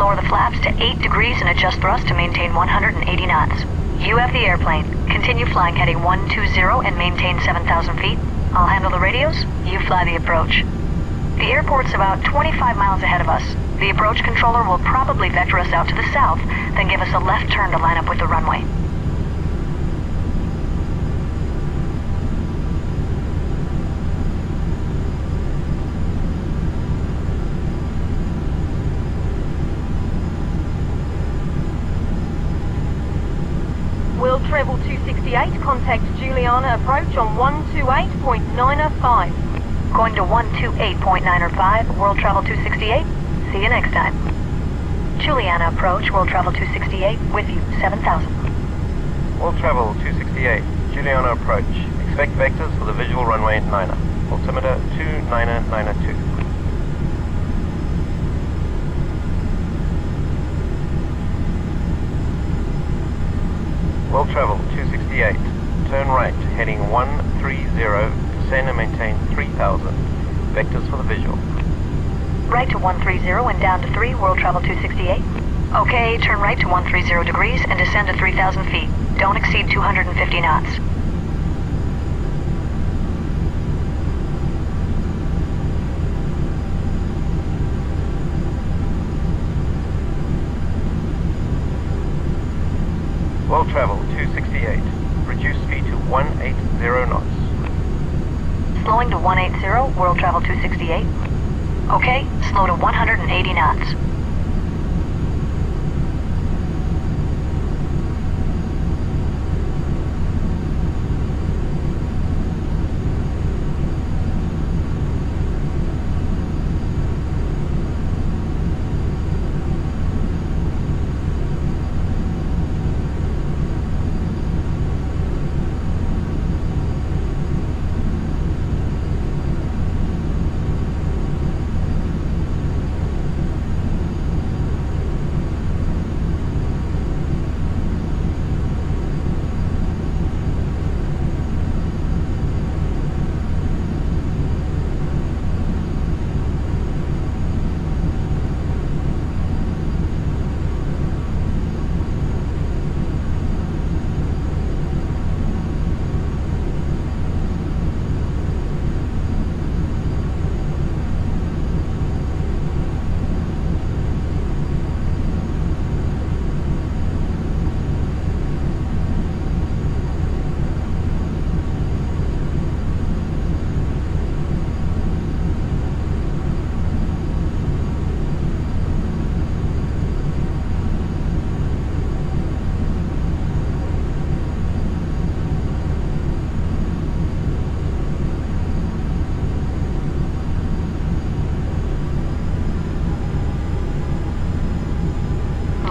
Lower the flaps to 8 degrees and adjust thrust to maintain 180 knots. You have the airplane. Continue flying heading 120 and maintain 7,000 feet. I'll handle the radios. You fly the approach. The airport's about 25 miles ahead of us. The approach controller will probably vector us out to the south, then give us a left turn to line up with the runway. World Travel 268, contact Juliana approach on 128.905. Going to 128.905, World Travel 268. See you next time. Juliana approach, World Travel 268, with you, 7,000. World Travel 268, Juliana approach. Expect vectors for the visual runway at Niner. Altimeter 2992. World Travel 268, turn right, heading 130, descend and maintain 3,000. Vectors for the visual. Right to 130 and down to 3, World Travel 268. Okay, turn right to 130 degrees and descend to 3,000 feet. Don't exceed 250 knots. World Travel 268, reduce speed to 180 knots. Slowing to 180, World Travel 268. Okay, slow to 180 knots.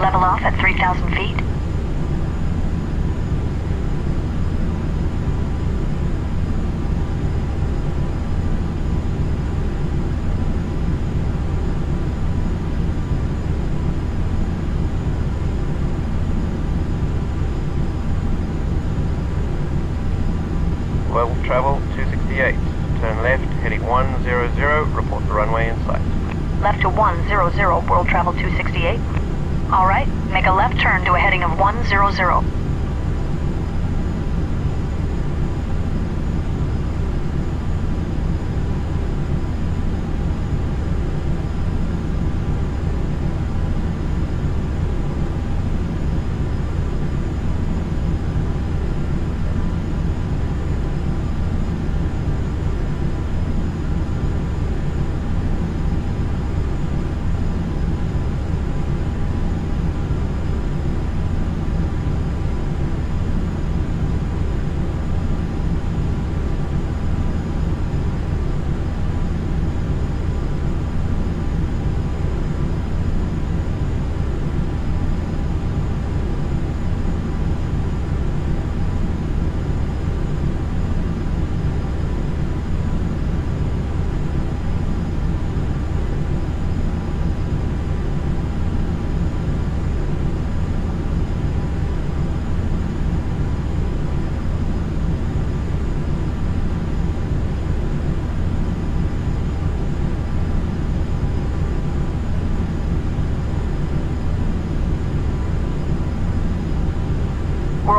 Level off at 3,000 feet. World Travel 268, turn left, heading 100, report the runway in sight. Left to 100, World Travel 268. All right, make a left turn to a heading of 100.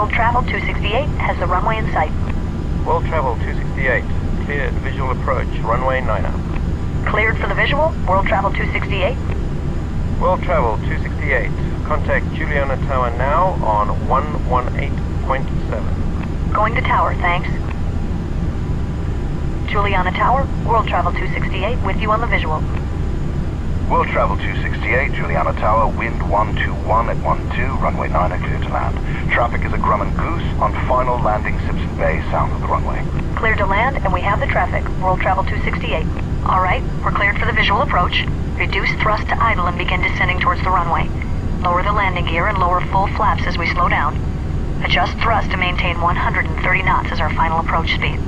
World Travel 268 has the runway in sight. World Travel 268, clear visual approach, runway 9er. Cleared for the visual, World Travel 268. World Travel 268, contact Juliana Tower now on 118.7. Going to tower, thanks. Juliana Tower, World Travel 268, with you on the visual. World Travel 268, Juliana Tower, wind 121 at 12, runway 9er, clear to land. Traffic is a Grumman Goose on final landing Simpson Bay, south of the runway. Cleared to land, and we have the traffic. World Travel 268. All right, we're cleared for the visual approach. Reduce thrust to idle and begin descending towards the runway. Lower the landing gear and lower full flaps as we slow down. Adjust thrust to maintain 130 knots as our final approach speed.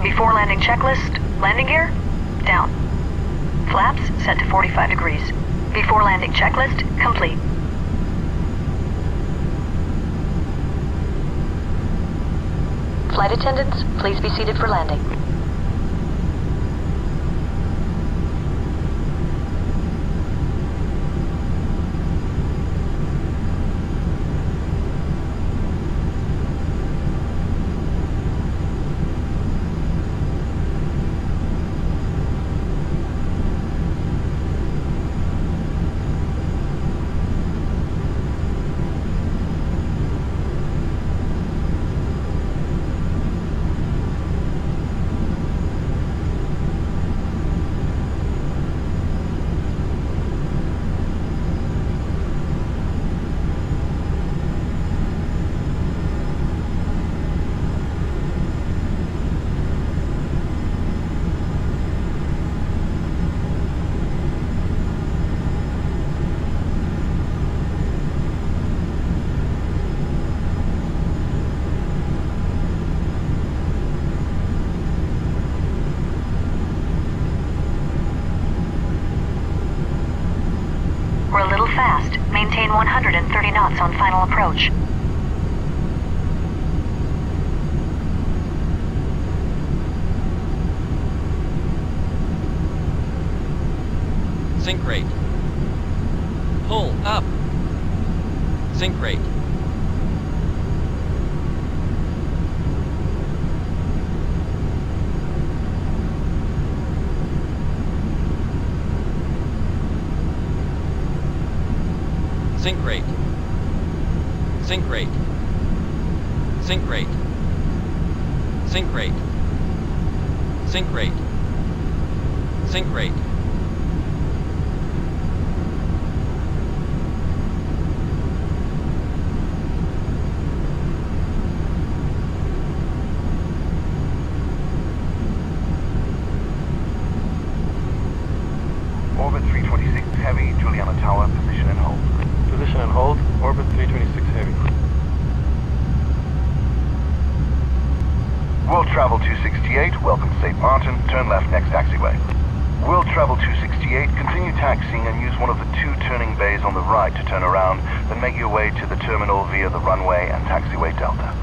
Before landing checklist, landing gear, down. Flaps set to 45 degrees. Before landing checklist, complete. Flight attendants, please be seated for landing. We're a little fast. Maintain 130 knots on final approach. Sink rate. Pull up. Sink rate. Sink rate. Sink rate. Sink rate. Sink rate. Sink rate. Sink rate. Orbit 326 heavy, Juliana Tower, position and hold. Position and hold, orbit 326 heavy. World Travel 268, welcome to St. Martin, turn left next taxiway. World Travel 268, continue taxiing and use one of the two turning bays on the right to turn around, then make your way to the terminal via the runway and taxiway Delta.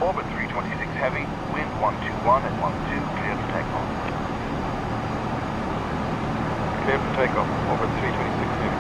Orbit 326 Heavy, wind 121 at 12, clear for takeoff. Clear for takeoff. Orbit 326 Heavy.